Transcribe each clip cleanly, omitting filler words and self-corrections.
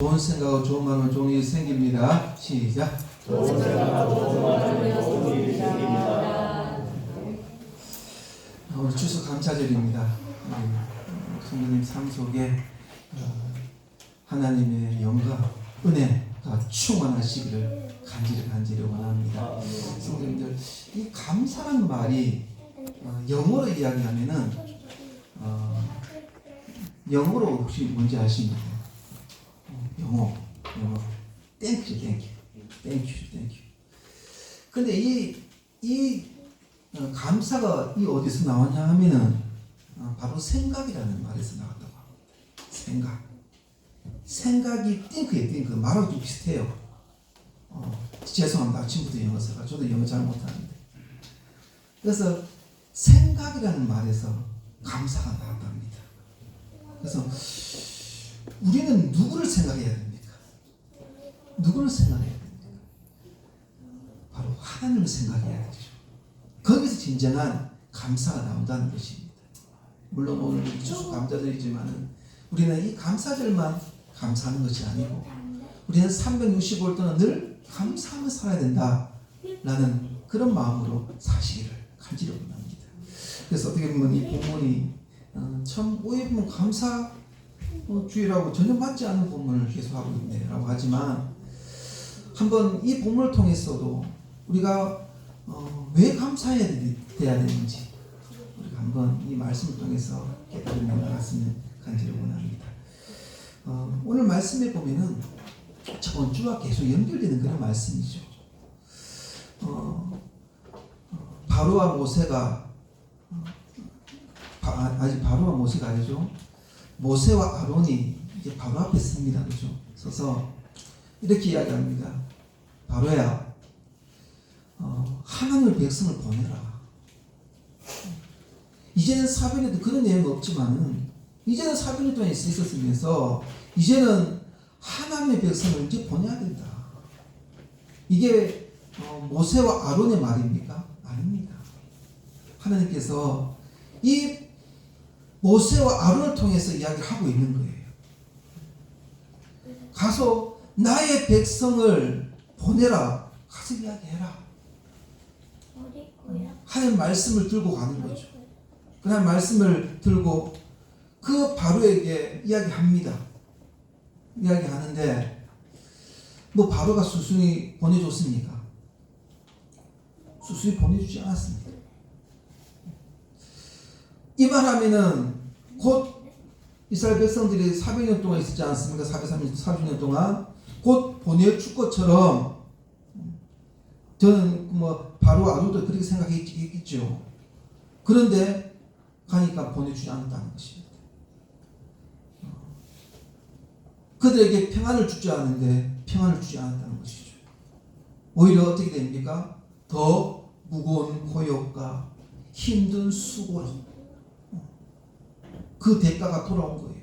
좋은 생각하고 좋은 마음은 좋은 일이 생깁니다. 시작. 좋은 생각하고 좋은 마음은 좋은 일이 생깁니다. 오늘 추수 감사절입니다. 성도님 삶 속에 하나님의 영광, 은혜가 충만하시기를 간절히 원합니다. 성도님들, 이 감사라는 말이 영어로 이야기하면은 영어로 혹시 뭔지 아십니까? 영어. 땡큐. 근데 이 감사가 어디서 나왔냐 하면은 바로 생각이라는 말에서 나왔다고 합니다. 생각이 띵크 말하고 좀 비슷해요. 죄송합니다. 아침부터 영어 써가 저도 영어 잘 못하는데. 그래서 생각이라는 말에서 감사가 나왔답니다. 그래서 우리는 누구를 생각해야 됩니까? 누구를 생각해야 됩니까? 바로 하나님을 생각해야 되죠. 거기서 진정한 감사가 나온다는 것입니다. 물론 오늘 추수 감사절이지만 우리는 이 감사절만 감사하는 것이 아니고 우리는 365일 동안 늘 감사하며 살아야 된다라는 그런 마음으로 사시기를 간절히 원합니다. 그래서 어떻게 보면 이 본문이 참 오해 보면 감사 주의라고 전혀 맞지 않는 본문을 계속하고 있네라고 하지만 한번 이 본문을 통해서도 우리가 왜 감사해야 돼야 되는지 우리가 한번 이 말씀을 통해서 깨달음에 나갔으면 간절히 원합니다. 오늘 말씀에 보면은 저번 주와 계속 연결되는 그런 말씀이죠. 바로와 모세가 아직 바로와 모세가 아니죠. 모세와 아론이 이제 바로 앞에 섭니다. 그죠? 서서 이렇게 이야기합니다. 바로야, 하나님의 백성을 보내라. 이제는 400년도 그런 내용은 없지만은 이제는 400년 동안 있었으면서 이제는 하나님의 백성을 이제 보내야 된다. 이게 모세와 아론의 말입니까? 아닙니다. 하나님께서 이 모세와 아론을 통해서 이야기를 하고 있는 거예요. 가서 나의 백성을 보내라. 가서 이야기해라. 하나님 말씀을 들고 가는 거죠. 그 하나님 말씀을 들고 그 바로에게 이야기합니다. 이야기하는데 뭐 바로가 수순이 보내줬습니까? 수순이 보내주지 않았습니다. 이 말하면은 곧 이스라엘 백성들이 400년 동안 있었지 않습니까? 430년 동안 곧 보내줄 것처럼 저는 바로 아론도 그렇게 생각했겠죠. 그런데 가니까 보내주지 않았다는 것입니다. 그들에게 평안을 주지 않았는데 평안을 주지 않았다는 것이죠. 오히려 어떻게 됩니까? 더 무거운 고역과 힘든 수고로 그 대가가 돌아온 거예요.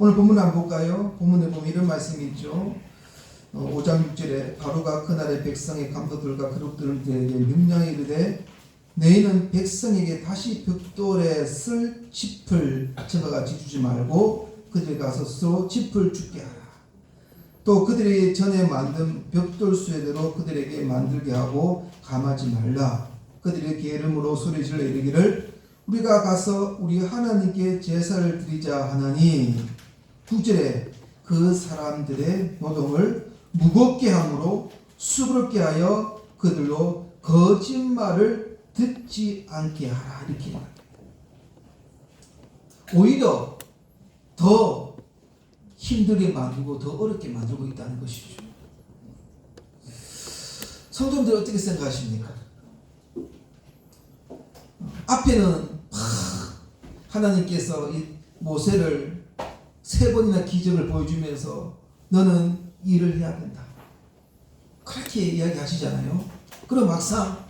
오늘 본문 한번 볼까요? 본문에 보면 이런 말씀이 있죠. 5장 6절에 바로가 그날의 백성의 감독들과 그룹들에게 명령하여 이르되 너희는 백성에게 다시 벽돌에 쓸 짚을 저와 같이 주지 말고 그들이 가서 스스로 짚을 줍게 하라. 또 그들이 전에 만든 벽돌 수레대로 그들에게 만들게 하고 감하지 말라. 그들이 게으름으로 소리질러 이르기를 우리가 가서 우리 하나님께 제사를 드리자 하나니 9절에 그 사람들의 노동을 무겁게 함으로 수고롭게 하여 그들로 거짓말을 듣지 않게 하라. 이렇게 말합니다. 오히려 더 힘들게 만들고 더 어렵게 만들고 있다는 것이죠. 성도님들 어떻게 생각하십니까? 앞에는 하나님께서 이 모세를 3번이나 기적을 보여주면서 너는 일을 해야 된다. 그렇게 이야기하시잖아요. 그럼 막상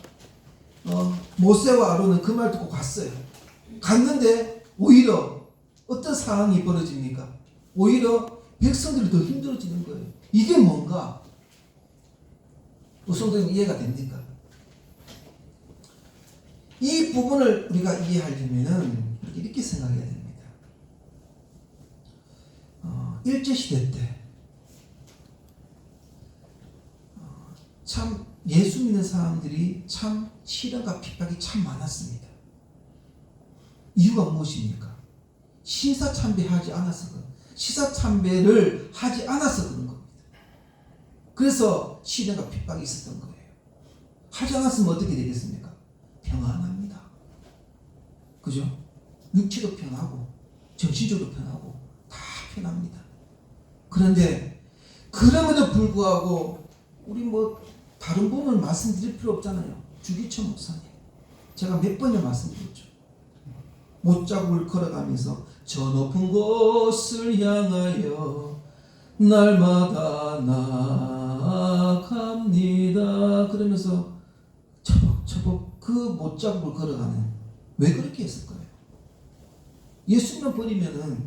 모세와 아론은 그 말 듣고 갔어요. 갔는데 오히려 어떤 상황이 벌어집니까? 오히려 백성들이 더 힘들어지는 거예요. 이게 뭔가? 성도님 이해가 됩니까? 이 부분을 우리가 이해하려면은 이렇게 생각해야 됩니다. 일제시대 때 참 예수 믿는 사람들이 참 시련과 핍박이 참 많았습니다. 이유가 무엇입니까? 시사참배하지 않아서 시사참배를 하지 않아서 그런 겁니다. 그래서 시련과 핍박이 있었던 거예요. 하지 않았으면 어떻게 되겠습니까? 평안합니다. 그죠? 육체도 편하고 정신적으로 편하고 다 편합니다. 그런데 그럼에도 불구하고 우리 뭐 다른 분을 말씀드릴 필요 없잖아요. 주기천 목사님, 제가 몇 번이나 말씀드렸죠. 못자국을 걸어가면서 저 높은 곳을 향하여 날마다 나아갑니다. 그러면서 처벅처벅 그 못자국을 걸어가는, 왜 그렇게 했을까요? 예수님을 버리면은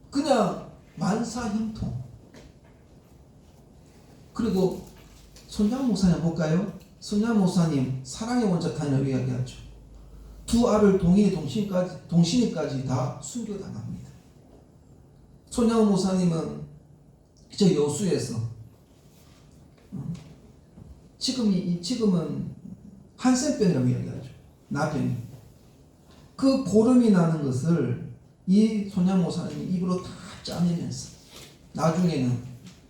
그냥 만사형통. 그리고 손양 목사님 볼까요? 손양 목사님 사랑의 원자탄이라고 이야기하죠. 두 알을 동신이까지 다 순교당합니다. 손양 목사님은 저 여수에서 지금은 한센병이라고 이야기하죠. 나병. 그 고름이 나는 것을 이 손양 목사님이 입으로 다 짜내면서 나중에는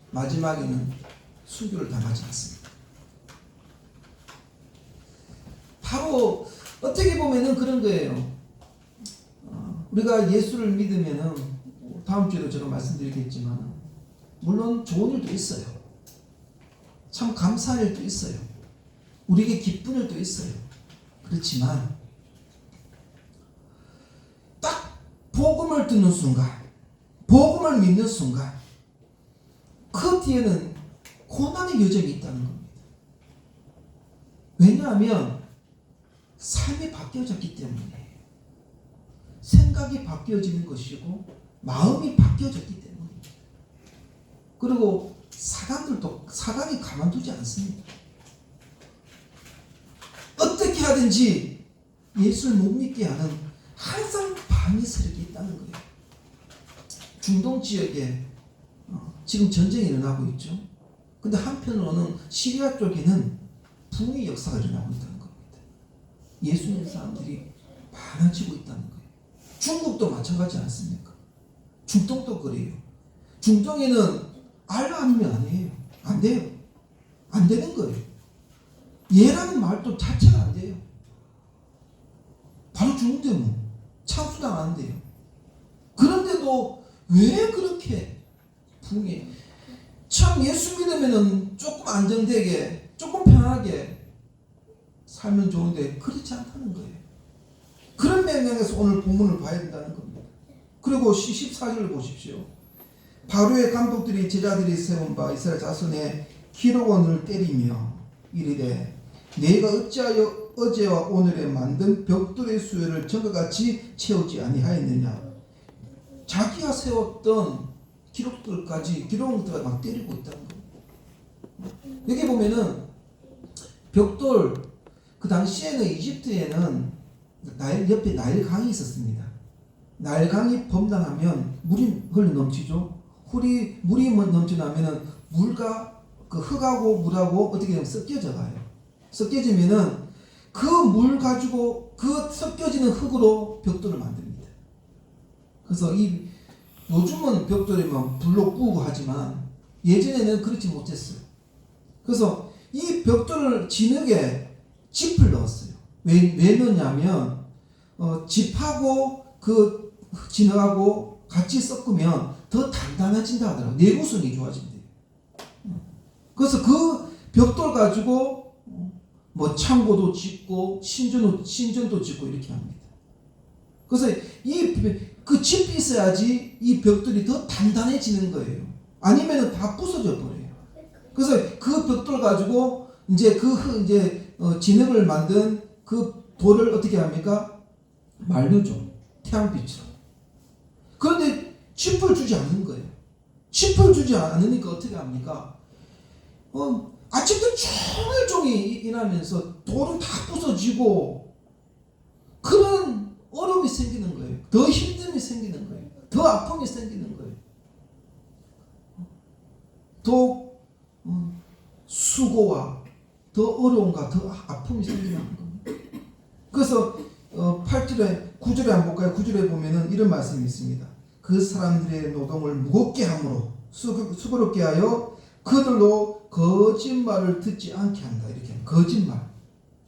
마지막에는 순교를 당하지 않습니다. 바로 어떻게 보면은 그런 거예요. 우리가 예수를 믿으면은 다음 주에도 제가 말씀드리겠지만 물론 좋은 일도 있어요. 참 감사할 일도 있어요. 우리에게 기쁜 일도 있어요. 그렇지만 딱 복음을 듣는 순간, 복음을 믿는 순간 그 뒤에는 고난의 여정이 있다는 겁니다. 왜냐하면 삶이 바뀌어졌기 때문에, 생각이 바뀌어지는 것이고 마음이 바뀌어졌기 때문입니다. 그리고 사람이 가만두지 않습니다. 어떻게 하든지 예수를 못 믿게 하는 항상 방해 세력이 있다는 거예요. 중동 지역에 지금 전쟁이 일어나고 있죠. 근데 한편으로는 시리아 쪽에는 붕의 역사가 일어나고 있다는 겁니다. 예수 믿는 사람들이 많아지고 있다는 거예요. 중국도 마찬가지 않습니까? 중동도 그래요. 중동에는 알라 아니면 아니에요. 안 돼요. 안 되는 거예요. 예라는 말도 자체가 안 돼요. 바로 죽는데 뭐 참수당하는데요. 그런데도 왜 그렇게 붕이, 참 예수 믿으면은 조금 안정되게 조금 편하게 살면 좋은데 그렇지 않다는 거예요. 그런 맥락에서 오늘 본문을 봐야 된다는 겁니다. 그리고 14절을 보십시오. 바로의 감독들이 제자들이 세운 바 이스라엘 자손의 기록원을 때리며 이르되 내가 어찌하여 어제와 오늘에 만든 벽돌의 수요를 전과같이 채우지 아니하였느냐. 자기가 세웠던 기록들까지 막 때리고 있다는 거예요. 여기 보면은 벽돌, 그 당시에는 이집트에는 옆에 나일강이 있었습니다. 나일강이 범람하면 물이 흘러 넘치죠. 물이 넘쳐나면은 물과 그 흙하고 물하고 어떻게 섞여져 가요. 섞여지면은 그 물 가지고 그 섞여지는 흙으로 벽돌을 만듭니다. 그래서 요즘은 벽돌이 막 불로 구우고 하지만 예전에는 그렇지 못했어요. 그래서 이 벽돌을 진흙에 짚을 넣었어요. 왜 넣냐면 짚하고 그 진흙하고 같이 섞으면 더 단단해진다 하더라고요. 내구성이 좋아진대요. 그래서 그 벽돌 가지고 뭐 창고도 짓고 신전도 짓고 이렇게 합니다. 그래서 그 짚이 있어야지 이 벽돌이 더 단단해지는 거예요. 아니면은 다 부서져 버려요. 그래서 그 벽돌 가지고 이제 진흙을 만든 그 돌을 어떻게 합니까? 말려줘. 태양빛으로. 그런데 짚을 주지 않는 거예요. 짚을 주지 않으니까 어떻게 합니까? 아침부터 종일 일하면서 돌은 다 부서지고 그런 어려움이 생기는 거예요. 더 힘듦이 생기는 거예요. 더 아픔이 생기는 거예요. 더 수고와 더 어려움과 더 아픔이 생기는 겁니다. 그래서 8절에 9절에 한번 볼까요? 9절에 보면은 이런 말씀이 있습니다. 그 사람들의 노동을 무겁게 함으로 수고롭게 하여 그들로 거짓말을 듣지 않게 한다. 이렇게 거짓말.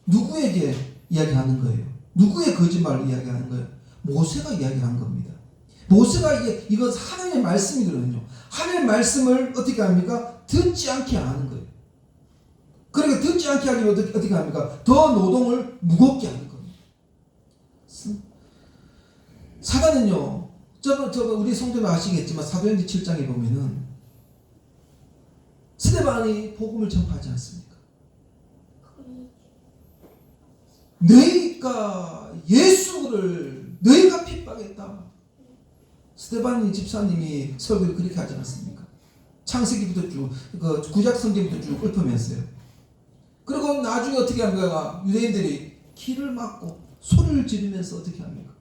누구에게 이야기하는 거예요? 누구의 거짓말을 이야기하는 거예요? 모세가 이야기한 겁니다. 모세가 이건 하나님의 말씀이거든요. 하나님의 말씀을 어떻게 합니까? 듣지 않게 하는 거예요. 그러니까 듣지 않게 하기 위해 어떻게 합니까? 더 노동을 무겁게 하는 겁니다. 사단은요, 우리 성도님 아시겠지만 사도행전 7장에 보면은 스데반이 복음을 전파하지 않습니까? 너희가 예수를 너희가 핍박했다. 스데반 집사님이 설교를 그렇게 하지 않습니까? 창세기부터 쭉 구약 성경부터 쭉 읊으면서요. 그리고 나중에 어떻게 합니까? 유대인들이 길을 막고 소리를 지르면서 어떻게 합니까?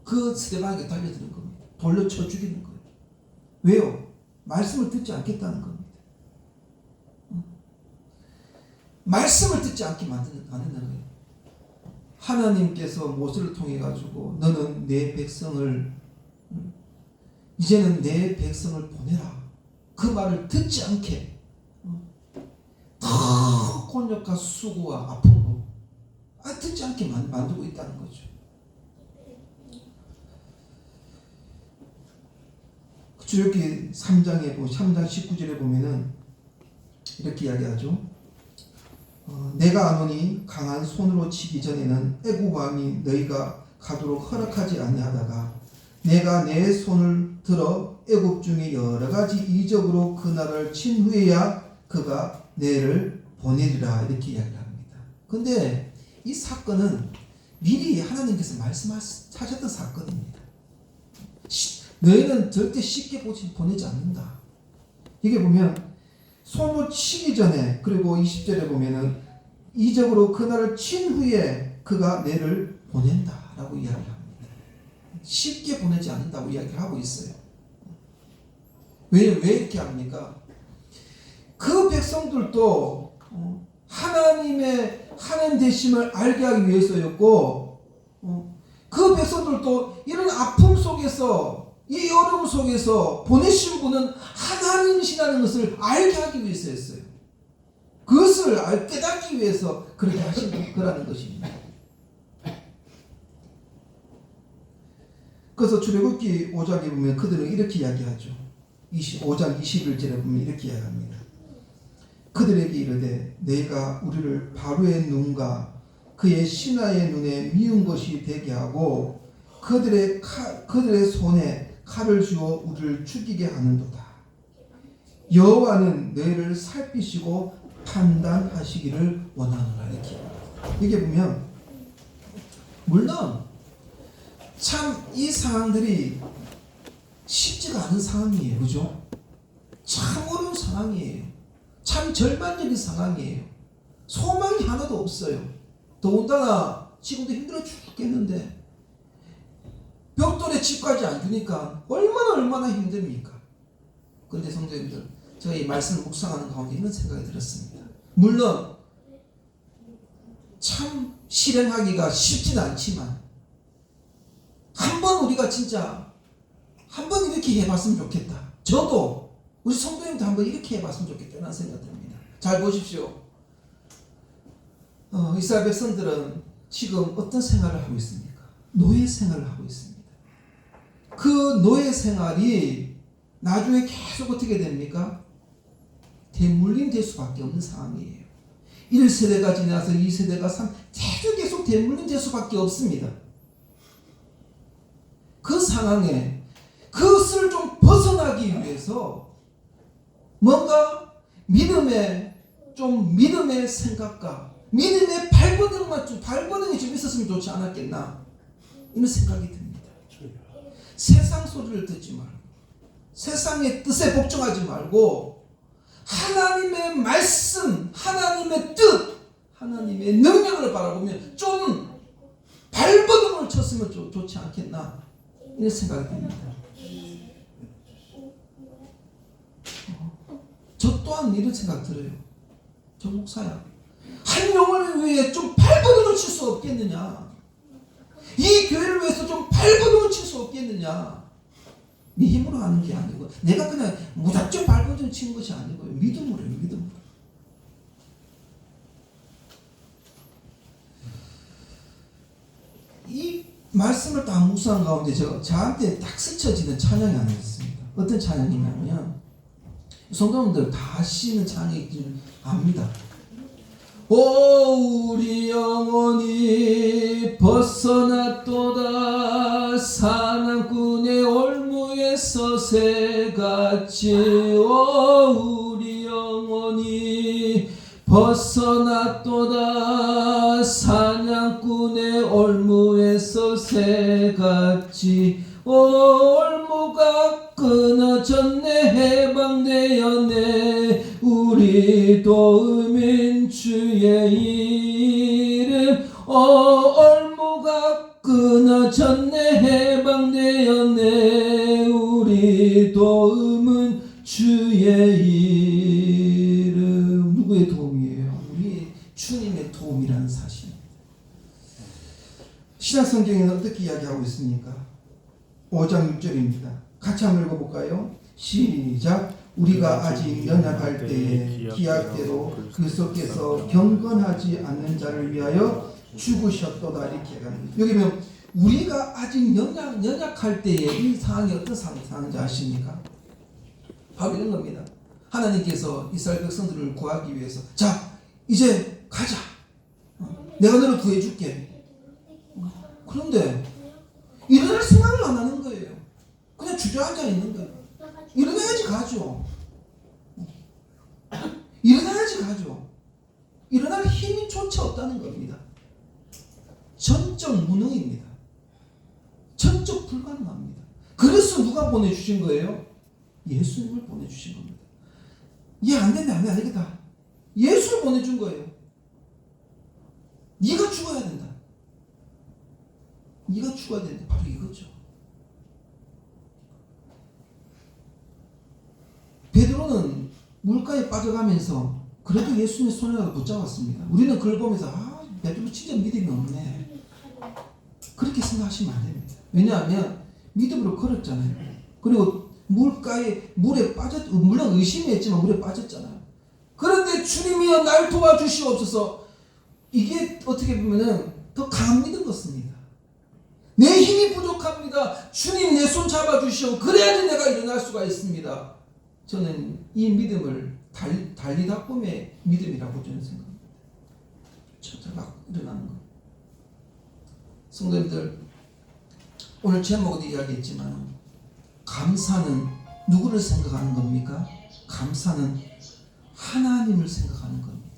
그 스데반에게 달려드는 겁니다. 돌려 쳐 죽이는 거예요. 왜요? 말씀을 듣지 않겠다는 겁니다. 말씀을 듣지 않게 만드는 거예요. 하나님께서 모세를 통해 가지고 너는 내 백성을 이제는 내 백성을 보내라. 그 말을 듣지 않게 더 곤욕과 수고와 아픔으로 듣지 않게 만들고 있다는 거죠. 출애굽기 3장 19절에 보면은 이렇게 이야기하죠. 내가 아노니 강한 손으로 치기 전에는 애굽 왕이 너희가 가도록 허락하지 아니하다가 내가 내 손을 들어 애굽 중에 여러 가지 이적으로 그 나라를 친 후에야 그가 너희를 보내리라 이렇게 이야기를 합니다. 근데 이 사건은 미리 하나님께서 말씀하셨던 사건입니다. 너희는 절대 쉽게 보내지 않는다. 이게 보면 손으로 치기 전에 그리고 20절에 보면은 이적으로 그날을 친 후에 그가 너희를 보낸다라고 이야기를 합니다. 쉽게 보내지 않는다고 이야기를 하고 있어요. 왜 이렇게 합니까? 그 백성들도 하나님 되심을 알게 하기 위해서였고 그 백성들도 이런 아픔 속에서 이 어려움 속에서 보내신 분은 하나님이시라는 것을 알게 하기 위해서였어요. 그것을 깨닫기 위해서 그렇게 하신 거라는 것입니다. 그래서 출애굽기 5장에 보면 그들은 이렇게 이야기하죠. 5장 21절에 보면 이렇게 이야기합니다. 그들에게 이르되 내가 우리를 바로의 눈과 그의 신하의 눈에 미운 것이 되게 하고 그들의 손에 칼을 주어 우리를 죽이게 하는도다. 여호와는 너희를 살피시고 판단하시기를 원하노라 이렇게. 이게 보면 물론 참 이 상황들이 쉽지가 않은 상황이에요. 그죠? 참 어려운 상황이에요. 참 절망적인 상황이에요. 소망이 하나도 없어요. 더군다나 지금도 힘들어 죽겠는데 벽돌에 집까지 안 주니까 얼마나 힘듭니까? 그런데 성도님들, 제가 이 말씀을 묵상하는 가운데 이런 생각이 들었습니다. 물론 참 실행하기가 쉽진 않지만 한번 우리가 진짜 한번 이렇게 해봤으면 좋겠다. 저도 우리 성도님도 한번 이렇게 해봤으면 좋겠다는 생각이 듭니다. 잘 보십시오. 이스라엘 백성들은 지금 어떤 생활을 하고 있습니까? 노예 생활을 하고 있습니다. 그 노예 생활이 나중에 계속 어떻게 됩니까? 대물림 될 수밖에 없는 상황이에요. 1세대가 지나서 2세대가 3, 계속 대물림 될 수밖에 없습니다. 그 상황에 그것을 좀 벗어나기 위해서 뭔가 믿음의 생각과 믿음의 발버둥이 좀 있었으면 좋지 않았겠나 이런 생각이 듭니다. 세상 소리를 듣지 말고 세상의 뜻에 복종하지 말고 하나님의 말씀, 하나님의 뜻, 하나님의 능력을 바라보면 좀 발버둥을 쳤으면 좋지 않겠나 이런 생각이 듭니다. 또한 이런 생각 들어요. 저 목사야, 한 영혼을 위해 좀 발버둥을 칠 수 없겠느냐? 이 교회를 위해서 좀 발버둥을 칠 수 없겠느냐? 네 힘으로 하는 게 아니고, 내가 그냥 무작정 발버둥 치는 것이 아니고요. 믿음으로요, 믿음으로. 이 말씀을 다 묵상한 가운데 저한테 딱 스쳐지는 찬양이 하나 있습니다. 어떤 찬양이냐면, 성도님들 다 아시는 찬양이 압니다. 오 우리 영혼이 벗어났도다 사냥꾼의 올무에서 새같이. 오 우리 영혼이 벗어났도다 사냥꾼의 올무에서 새같이. 올무가 끊어졌네 해방되었네 우리 도우민 주의 이름. 올무가 끊어졌네 해방되었네 우리 도움은 주의 이름. 누구의 도움이에요? 우리 주님의 도움이라는 사실입니다. 신약성경에는 어떻게 이야기하고 있습니까? 5장 6절입니다. 같이 한번 읽어볼까요? 시작. 우리가 아직 연약할 때에 기약대로 그리스도께서 경건하지 않는 자를 위하여 죽으셨도다. 이렇게 가는. 여기 보면 우리가 아직 연약할 때에 이 상황이 어떤 상황인지 아십니까? 바로 이런 겁니다. 하나님께서 이스라엘 백성들을 구하기 위해서 자 이제 가자. 내가 너를 구해줄게. 그런데 일어날 생각을 안 하는 거예요. 그냥 주저앉아 있는 거예요. 일어나야지 가죠. 일어나야지 가죠. 일어날 힘이 조차 없다는 겁니다. 전적 무능입니다. 전적 불가능합니다. 그래서 누가 보내주신 거예요? 예수님을 보내주신 겁니다. 얘 안 된다, 안 되겠다. 예수를 보내준 거예요. 네가 죽어야 된다. 네가 죽어야 되는데 바로 이거죠. 베드로는 물가에 빠져가면서 그래도 예수님의 손이라도 붙잡았습니다. 우리는 그걸 보면서 베드로 진짜 믿음이 없네. 그렇게 생각하시면 안 됩니다. 왜냐하면 믿음으로 걸었잖아요. 그리고 물에 빠졌, 물론 의심이 했지만 물에 빠졌잖아요. 그런데 주님이여 날 도와주시옵소서. 이게 어떻게 보면은 더 강한 믿음 같습니다. 내 힘이 부족합니다. 주님 내 손 잡아주시오. 그래야지 내가 일어날 수가 있습니다. 저는 이 믿음을 달리다꿈의 믿음이라고 저는 생각합니다. 막 일어나는 거. 성도님들, 오늘 제목에도 이야기했지만 감사는 누구를 생각하는 겁니까? 감사는 하나님을 생각하는 겁니다.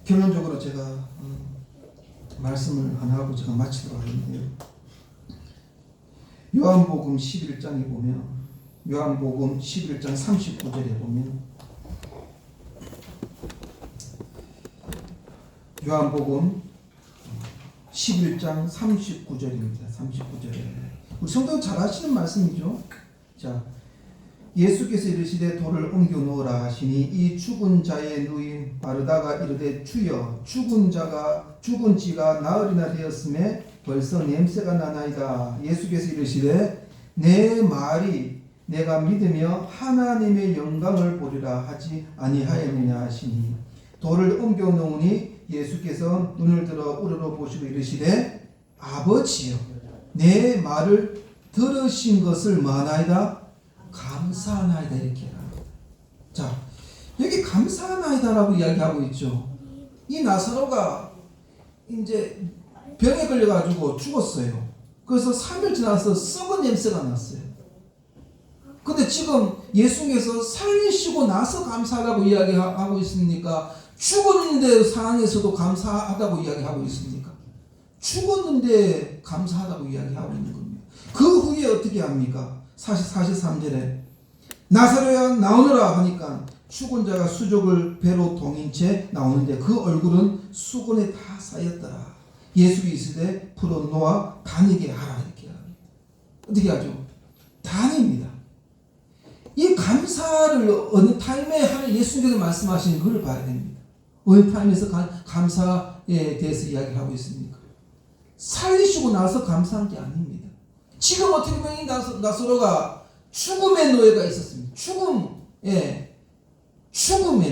결론적으로 제가 말씀을 하나 하고 제가 마치도록 하겠는데요. 요한복음 11장에 보면, 요한복음 11장 39절에 보면, 요한복음 11장 39절입니다. 39절에 우리 성도는 잘 아시는 말씀이죠. 자, 예수께서 이르시되 돌을 옮겨 놓으라 하시니 이 죽은 자의 누이 마르다가 이르되 주여 죽은 지가 나흘이나 되었음에 벌써 냄새가 나나이다. 예수께서 이르시되 내 말이 내가 믿으며 하나님의 영광을 보리라 하지 아니하였느냐 하시니 돌을 옮겨 놓으니 예수께서 눈을 들어 우러러 보시고 이르시되 아버지여 내 말을 들으신 것을 뭐하나이다? 감사하나이다. 이렇게 합니다. 자, 여기 감사하나이다라고 이야기하고 있죠. 이 나사로가 이제 병에 걸려가지고 죽었어요. 그래서 3일 지나서 썩은 냄새가 났어요. 근데 지금 예수님께서 살리시고 나서 감사하다고 이야기하고 있습니까? 죽었는데 상황에서도 감사하다고 이야기하고 있습니까? 죽었는데 감사하다고 이야기하고 있는 겁니다. 그 후에 어떻게 합니까? 43절에 나사로야 나오너라 하니까 죽은 자가 수족을 배로 동인 채 나오는데 그 얼굴은 수건에 다 쌓였더라. 예수 이르시되 풀어놓아 다니게 하라. 이렇게 합니다. 어떻게 하죠? 다닙니다. 이 감사를 어느 타임에 하는 예수님께서 말씀하신 걸 봐야 됩니다. 어느 타임에서 감사에 대해서 이야기를 하고 있습니까? 살리시고 나서 감사한 게 아닙니다. 지금 어떻게 보면 이 나사로가 죽음의 노예가 있었습니다. 죽음의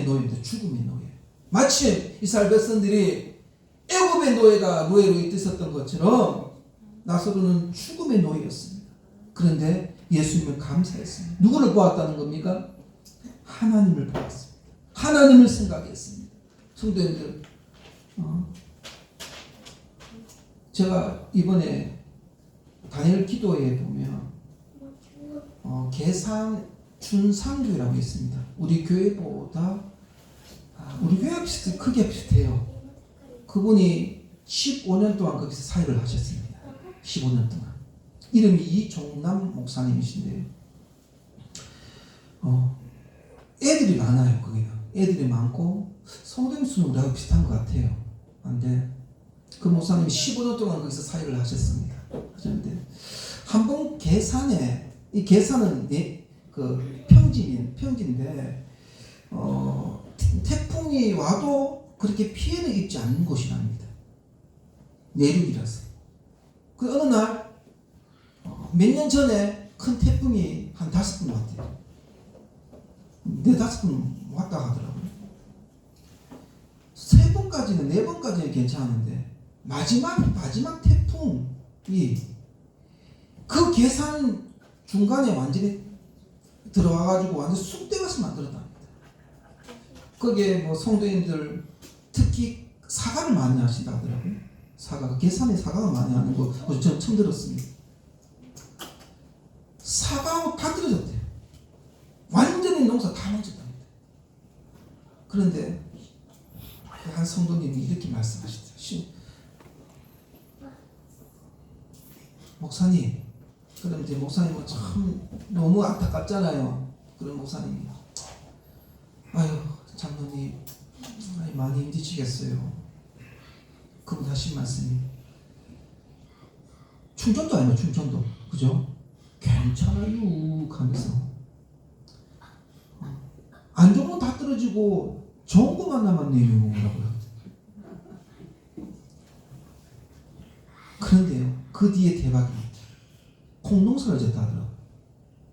노예입니다. 죽음의 노예. 마치 이스라엘 백성들이 애굽의 노예로 있었던 것처럼 나사로는 죽음의 노예였습니다. 그런데 예수님은 감사했습니다. 누구를 보았다는 겁니까? 하나님을 보았습니다. 하나님을 생각했습니다. 성도님들, 제가 이번에 다니엘 기도에 보면 계산 준상교회라고 있습니다. 우리 교회보다 우리 교회와 크게 비슷해요. 그분이 15년 동안 거기서 사역을 하셨습니다. 15년 동안. 이름이 이종남 목사님이신데요. 애들이 많아요. 거기는 애들이 많고 성도님 수는 우리하고 비슷한 것 같아요. 그런데 그 목사님이 15년 동안 거기서 사역을 하셨습니다. 하셨는데 한 번 계산에, 이 계산은 그 평지인데 태풍이 와도 그렇게 피해를 입지 않는 곳이랍니다. 내륙이라서. 그 어느 날 몇 년 전에 큰 태풍이 한 5번 왔대요. 4-5번 왔다 하더라고요. 3번까지는 4번까지는 괜찮은데 마지막 태풍이 그 계산 중간에 완전히 들어와가지고 완전 쑥대밭을 만들었답니다. 거기에 뭐 성도님들 특히 사과를 많이 하신다 하더라고요. 사과, 계산에 사과를 많이 하는 거 저는 처음 들었습니다. 사과하고 다 떨어졌대요. 완전히 농사 다 망쳤답니다. 그런데 한 성도님이 이렇게 말씀하시더라고요. 목사님, 그럼 이제 목사님은 참 너무 안타깝잖아요. 그런 목사님이, 아유 장로님 많이 힘드시겠어요. 그분 하신 말씀이 충전도 아니에요. 충전도, 그죠? 괜찮아요 하면서 안 좋은 거 다 떨어지고 좋은 것만 남았네요 라고요. 그런데요, 그 뒤에 대박입니다. 콩농사를 졌다 하더라고요.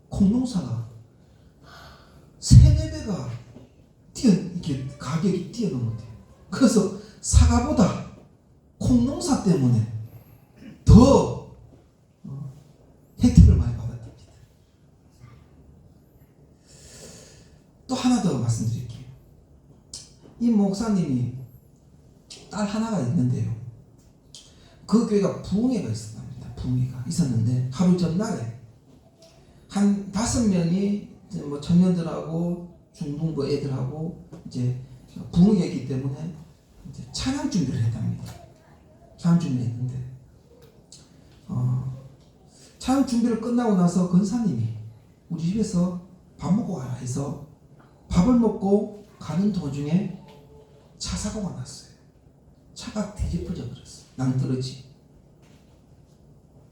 콩농사가 3-4배가 이렇게 가격이 뛰어넘었대요. 그래서 사과보다 콩농사 때문에 더 혜택을 많이 받았답니다. 또 하나 더 말씀드릴게요. 이 목사님이 딸 하나가 있는데요. 그 교회가 부흥회가 있었답니다. 부흥회가 있었는데 하루 전날에 한 5명이 뭐 청년들하고 중등부 애들하고 이제 부흥회이기 때문에 이제 찬양 준비를 했답니다. 찬양 준비를 했는데 찬양 준비를 끝나고 나서 권사님이 우리 집에서 밥 먹고 가라 해서 밥을 먹고 가는 도중에 차 사고가 났어요. 차가 뒤집어져 버렸어요. 낭떠러지.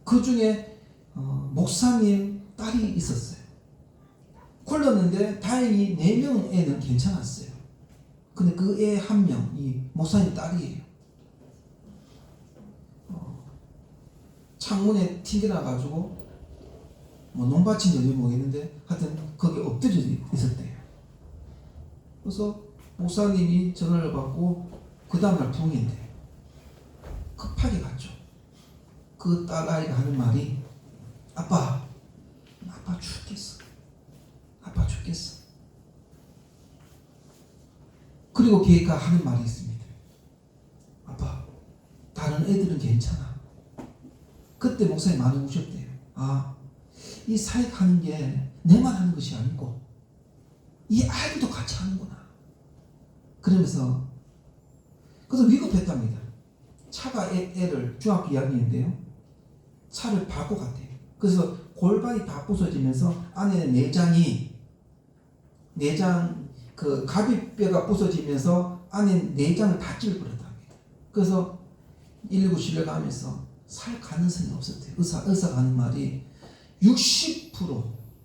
그 중에 목사님 딸이 있었어요. 굴렀는데 다행히 4명 애는 괜찮았어요. 근데 그 애 1명, 이 목사님 딸이에요. 창문에 튕겨나가지고 뭐 논밭인지 어디 모르겠는데 하여튼 거기 엎드려 있었대요. 그래서 목사님이 전화를 받고 그 다음날 부흥인데 급하게 갔죠. 그 딸아이가 하는 말이 아빠 죽겠어. 아빠 죽겠어. 그리고 걔가 하는 말이 있습니다. 아빠, 다른 애들은 괜찮아. 그때 목사님 많이 우셨대요. 이 사역하는 게 내만 하는 것이 아니고 이 아이들도 같이 하는구나. 그러면서 그래서 위급했답니다. 차가 애를 중학교 2학년인데요. 차를 밟고 갔대요. 그래서 골반이 다 부서지면서 안에 내장 그 갑입뼈가 부서지면서 안에 내장을 다 찔러버렸답니다. 그래서 119 실려가면서 살 가능성이 없었대요. 의사가 하는 말이 60%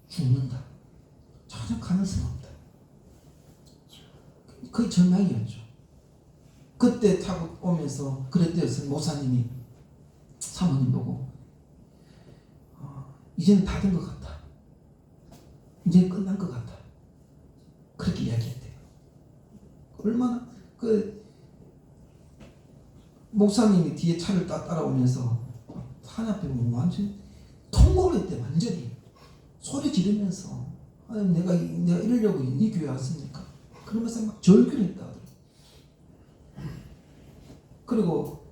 죽는다. 전혀 가능성 없다. 그게 절망이었죠. 그때 타고 오면서 그랬대요. 목사님이 사모님 보고 이제는 다 된 것 같다. 이제 끝난 것 같다. 그렇게 이야기했대요. 얼마나 목사님이 뒤에 차를 따라오면서 산 앞에 완전 통곡을 했대. 완전히 소리 지르면서 내가 이러려고 이 교회 왔습니까? 그러면서 막 절규를 했다. 그리고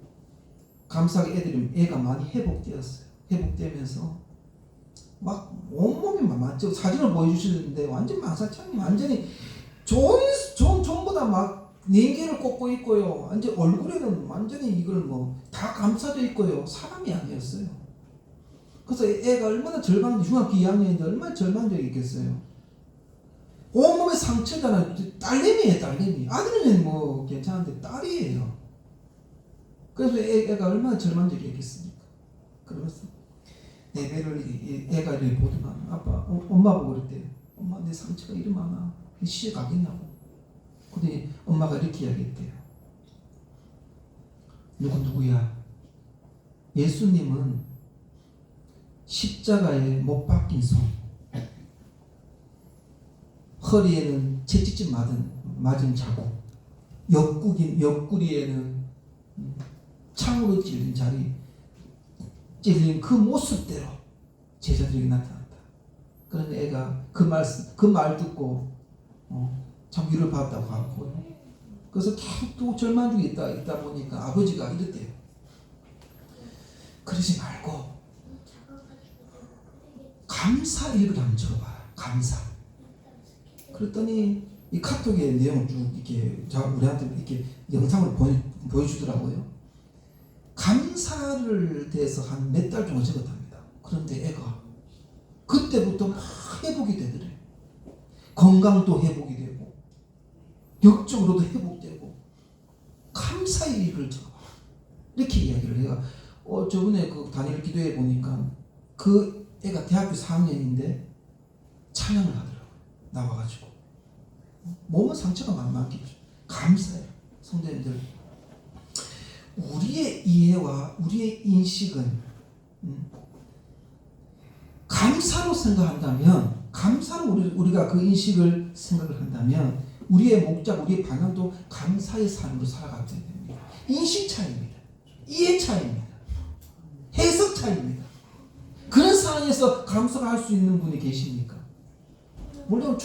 감사하게 애가 많이 회복되었어요. 회복되면서 막 온몸이 막 사진을 보여주시는데 완전 만사창이 완전히 전보다 막 냉개를 꽂고 있고요. 완전 얼굴에는 완전히 이걸 뭐 다 감싸져 있고요. 사람이 아니었어요. 그래서 애가 얼마나 중학교 2학년인데 얼마나 절망적이겠어요. 온몸에 상처잖아요. 딸내미예요, 딸내미. 아들은 뭐 괜찮은데 딸이에요. 그래서 애가 얼마나 절망적이겠습니까? 그러면서 내 배를 애가 이렇게 보더만 아빠, 엄마 보고 그랬대요. 엄마 내 상처가 이리 많아. 시집 가겠냐고. 근데 엄마가 이렇게 이야기했대요. 누구야? 예수님은 십자가에 못 박힌 손, 허리에는 채찍질 맞은 자국, 옆구리에는 창으로 찔린 그 모습대로 제자들에게 나타났다. 그런데 애가 그 말 듣고 참 위를 받았다고 하고요. 그래서 또 절망 중에 있다 보니까 아버지가 이랬대요. 그러지 말고 감사 일기를 한번 적어봐라. 감사. 그랬더니 이 카톡의 내용을 쭉 이렇게 우리한테 이렇게 영상을 보여주더라고요. 감사를 대해서 한 몇 달 정도 적었답니다. 그런데 애가 그때부터 막 회복이 되더래요. 건강도 회복이 되고 영적으로도 회복되고 감사의 일을 적어봐. 이렇게 이야기를 해요. 저번에 그 단일 기도회 보니까 그 애가 대학교 4학년인데 찬양을 하더라고요. 나와가지고 몸은 상처가 많겠죠. 감사해요. 성도님들, 우리의 이해와 우리의 인식은 감사로 생각한다면, 감사로 우리가 그 인식을 생각을 한다면 우리의 목적, 우리의 방향도 감사의 삶으로 살아가야 됩니다. 인식 차이입니다. 이해 차이입니다. 해석 차이입니다. 그런 상황에서 감사를 할 수 있는 분이 계십니까? 물론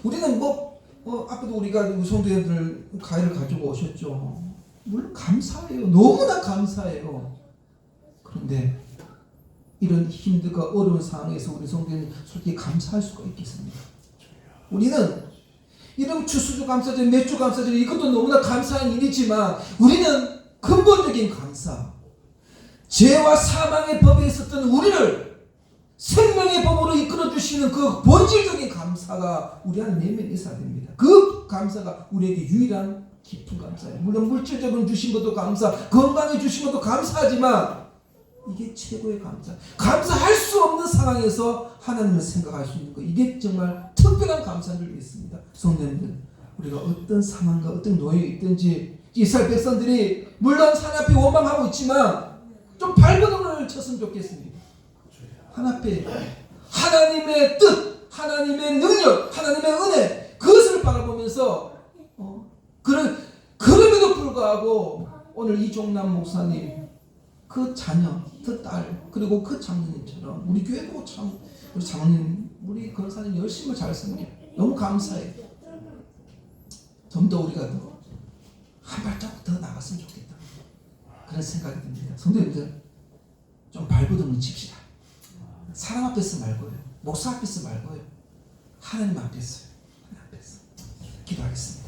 우리는 앞에도 우리가 성도님들 가위를 가지고 오셨죠. 물론 감사해요. 너무나 감사해요. 그런데 이런 힘들고 어려운 상황에서 우리 성도님 솔직히 감사할 수가 있겠습니까? 우리는 이런 추수주 감사절, 몇 주 감사절, 이것도 너무나 감사한 일이지만 우리는 근본적인 감사, 죄와 사망의 법에 있었던 우리를 생명의 법으로 이끌어주시는 그 본질적인 감사가 우리 안에 내면 있어야 됩니다. 그 감사가 우리에게 유일한 깊은 감사예요. 물론 물질적으로 주신 것도 감사, 건강해 주신 것도 감사하지만 이게 최고의 감사. 감사할 수 없는 상황에서 하나님을 생각할 수 있는 것, 이게 정말 특별한 감사인 줄 믿습니다. 성도님들, 우리가 어떤 상황과 어떤 노예에 있든지 이스라엘 백성들이 물론 산 앞에 원망하고 있지만 좀 발버둥을 쳤으면 좋겠습니다. 하나님의 뜻, 하나님의 능력, 하나님의 은혜, 그것을 바라보면서 그럼에도 불구하고 오늘 이종남 목사님, 그 자녀, 그 딸, 그리고 그 장로님처럼 우리 교회도 참 우리 장로님, 우리 권사님 열심히 잘 섬겨요. 너무 감사해요. 좀 더 우리가 더 한 발자국 더 나갔으면 좋겠다, 그런 생각이 듭니다. 성도님들, 좀 발버둥을 칩시다. 사람 앞에서 말고요, 목사 앞에서 말고요, 하나님 앞에서요. 하나님 앞에서 기도하겠습니다.